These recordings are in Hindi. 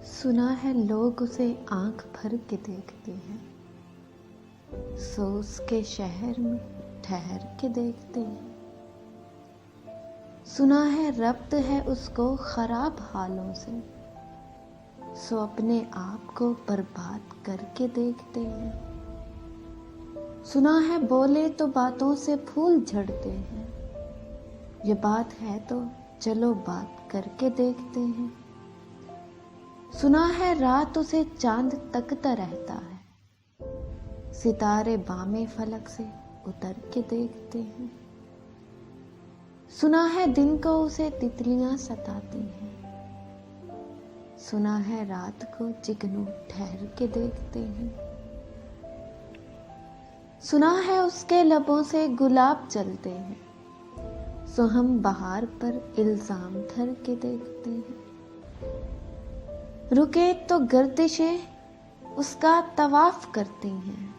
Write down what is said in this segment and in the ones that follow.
सुना है लोग उसे आंख भर के देखते हैं, सो उसके शहर में ठहर के देखते हैं। सुना है रब्त है उसको खराब हालों से, सो अपने आप को बर्बाद करके देखते हैं। सुना है बोले तो बातों से फूल झड़ते हैं, ये बात है तो चलो बात करके देखते हैं। सुना है रात उसे चांद तकता रहता है, सितारे बामे फलक से उतर के देखते हैं। सुना है दिन को उसे तितलियां सताती हैं, सुना है रात को चिकनू ठहर के देखते हैं। सुना है उसके लबों से गुलाब चलते हैं, सो हम बहार पर इल्जाम धर के देखते हैं। रुके तो गर्दिशें उसका तवाफ करती हैं,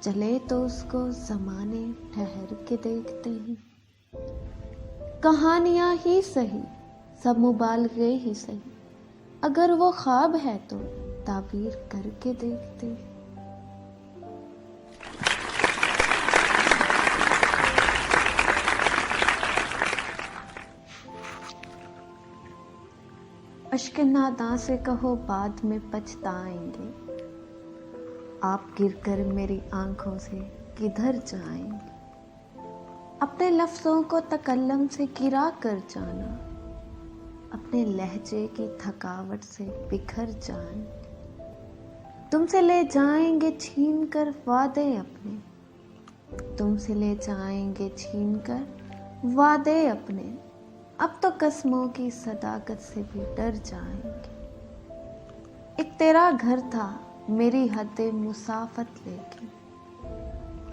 चले तो उसको ज़माने ठहर के देखते हैं। कहानियां ही सही सब मुबालगे ही सही, अगर वो ख्वाब है तो ताबीर करके देखते हैं। अश्क नादां से कहो बाद में पछताएंगे, आप गिरकर मेरी आंखों से किधर जाएंगे। अपने लफ्ज़ों को तकल्लम से गिरा कर जाना, अपने लहजे की थकावट से बिखर जाएंगे। तुमसे ले जाएंगे छीन कर वादे अपने, तुमसे ले जाएंगे छीन कर वादे अपने। अब तो कसमों की सदाकत से भी डर जाएंगे। एक तेरा घर था मेरी हद मुसाफत, लेकिन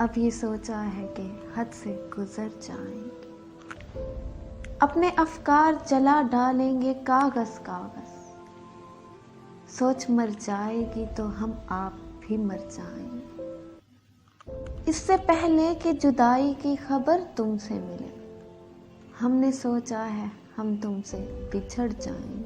अब ये सोचा है कि हद से गुजर जाएंगे। अपने अफकार जला डालेंगे कागज कागज, सोच मर जाएगी तो हम आप भी मर जाएंगे। इससे पहले कि जुदाई की खबर तुमसे मिले, हमने सोचा है हम तुमसे बिछड़ जाएंगे।